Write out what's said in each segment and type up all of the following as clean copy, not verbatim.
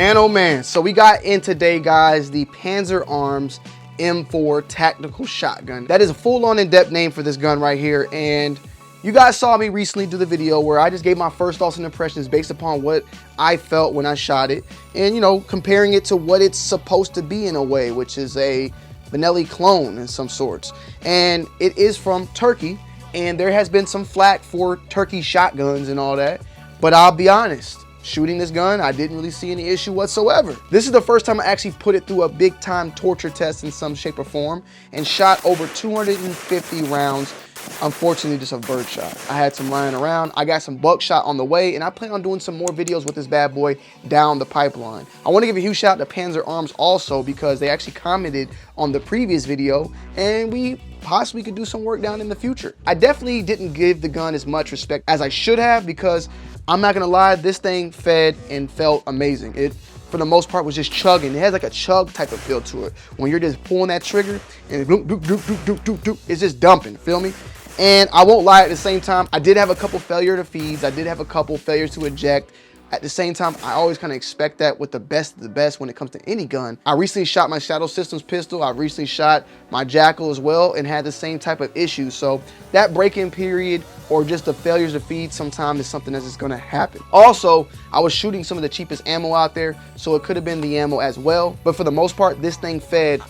Man, oh man. So we got in today, guys, the Panzer Arms M4 tactical shotgun. That is a full-on in-depth name for this gun right here. And you guys saw me recently do the video where I just gave my first thoughts and impressions based upon what I felt when I shot it. And, you know, comparing it to what it's supposed to be in a way, which is a Benelli clone in some sorts. And it is from Turkey. And there has been some flack for Turkey shotguns and all that. But I'll be honest, shooting this gun, I didn't really see any issue whatsoever. This is the first time I actually put it through a big time torture test in some shape or form and shot over 250 rounds. Unfortunately, just a birdshot. I had some lying around. I got some buckshot on the way, and I plan on doing some more videos with this bad boy down the pipeline. I want to give a huge shout out to Panzer Arms also because they actually commented on the previous video, and we possibly could do some work down in the future. I definitely didn't give the gun as much respect as I should have because I'm not gonna lie, this thing fed and felt amazing. It, for the most part, was just chugging. It has like a chug type of feel to it. When you're just pulling that trigger and it's just dumping, feel me? And I won't lie, at the same time, I did have a couple failure to feeds. I did have a couple failures to eject. At the same time, I always kind of expect that with the best of the best when it comes to any gun. I recently shot my Shadow Systems pistol. I recently shot my Jackal as well and had the same type of issues. So that break-in period or just the failures to feed sometimes is something that's just gonna happen. Also, I was shooting some of the cheapest ammo out there, so it could have been the ammo as well. But for the most part, this thing fed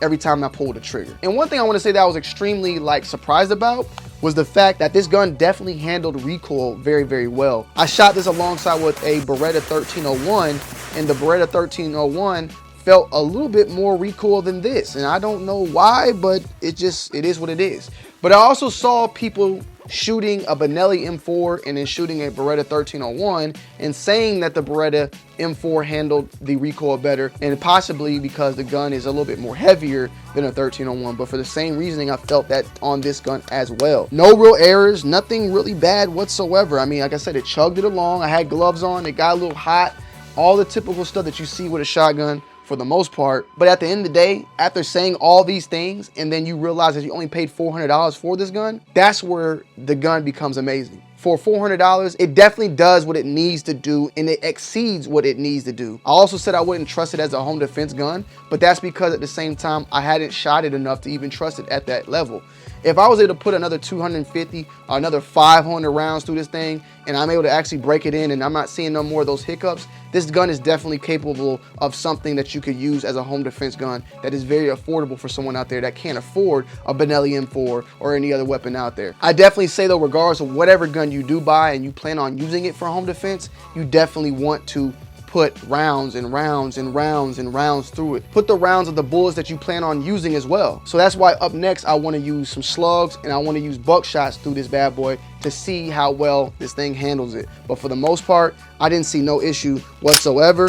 every time I pulled the trigger. And one thing I want to say that I was extremely surprised about was the fact that this gun definitely handled recoil very, very well. I shot this alongside with a Beretta 1301, and the Beretta 1301 felt a little bit more recoil than this. And I don't know why, but it is what it is. But I also saw people shooting a Benelli M4 and then shooting a Beretta 1301 and saying that the Beretta M4 handled the recoil better, and possibly because the gun is a little bit more heavier than a 1301. But for the same reasoning, I felt that on this gun as well. No real errors, nothing really bad whatsoever. I mean, like I said, it chugged it along. I had gloves on, it got a little hot, all the typical stuff that you see with a shotgun for the most part. But at the end of the day, after saying all these things and then you realize that you only paid $400 for this gun, that's where the gun becomes amazing. For $400, it definitely does what it needs to do, and it exceeds what it needs to do. I also said I wouldn't trust it as a home defense gun, but that's because at the same time, I hadn't shot it enough to even trust it at that level. If I was able to put another 250 or another 500 rounds through this thing, and I'm able to actually break it in and I'm not seeing no more of those hiccups, this gun is definitely capable of something that you could use as a home defense gun that is very affordable for someone out there that can't afford a Benelli M4 or any other weapon out there. I definitely say though, regardless of whatever gun you do buy and you plan on using it for home defense, you definitely want to put rounds and rounds and rounds and rounds through it. Put the rounds of the bullets that you plan on using as well. So that's why up next, I want to use some slugs and I want to use buckshots through this bad boy to see how well this thing handles it. But for the most part, I didn't see no issue whatsoever.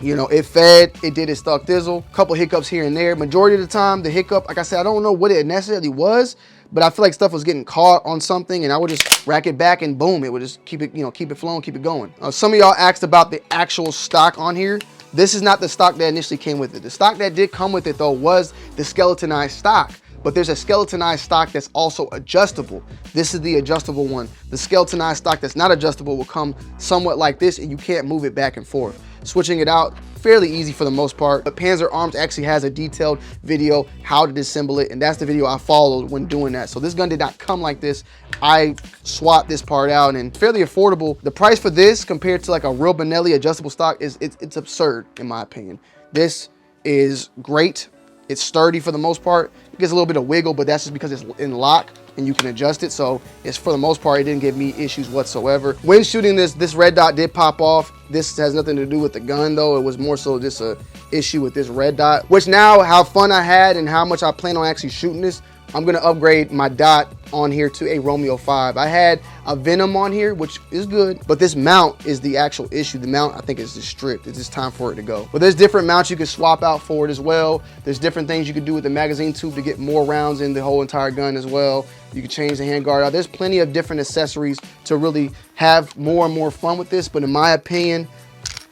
You know, it fed, it did its stuck thizzle, couple hiccups here and there. Majority of the time, the hiccup, like I said, I don't know what it necessarily was, but I feel like stuff was getting caught on something and I would just rack it back and boom, it would just keep it, you know, keep it flowing, keep it going. Some of y'all asked about the actual stock on here. This is not the stock that initially came with it. The stock that did come with it though was the skeletonized stock. But there's a skeletonized stock that's also adjustable. This is the adjustable one. The skeletonized stock that's not adjustable will come somewhat like this and you can't move it back and forth. Switching it out, fairly easy for the most part. But Panzer Arms actually has a detailed video how to disassemble it, and that's the video I followed when doing that. So this gun did not come like this. I swapped this part out and fairly affordable. The price for this compared to like a real Benelli adjustable stock is it's absurd in my opinion. This is great. It's sturdy for the most part. It gets a little bit of wiggle, but that's just because it's in lock and you can adjust it. So it's, for the most part, it didn't give me issues whatsoever. When shooting this red dot did pop off. This has nothing to do with the gun though. It was more so just a issue with this red dot, which now how fun I had and how much I plan on actually shooting this, I'm gonna upgrade my dot on here to a Romeo 5. I had a Venom on here, which is good, but this mount is the actual issue. The mount, I think, is just stripped. It's just time for it to go. But there's different mounts you can swap out for it as well. There's different things you can do with the magazine tube to get more rounds in the whole entire gun as well. You can change the handguard out. There's plenty of different accessories to really have more and more fun with this, but in my opinion,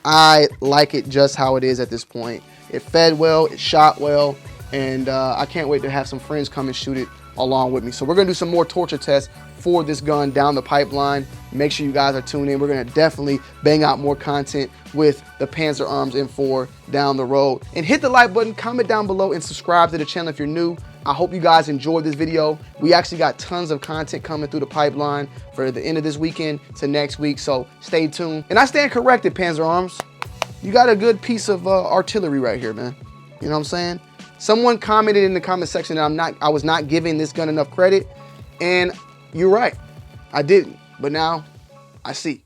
I like it just how it is at this point. It fed well, it shot well, and I can't wait to have some friends come and shoot it along with me. So we're gonna do some more torture tests for this gun down the pipeline. Make sure you guys are tuned in. We're gonna definitely bang out more content with the Panzer Arms M4 down the road. And hit the like button, comment down below, and subscribe to the channel if you're new. I hope you guys enjoyed this video. We actually got tons of content coming through the pipeline for the end of this weekend to next week, so stay tuned. And I stand corrected, Panzer Arms. You got a good piece of artillery right here, man. You know what I'm saying? Someone commented in the comment section that I was not giving this gun enough credit, and you're right, I didn't, but now I see.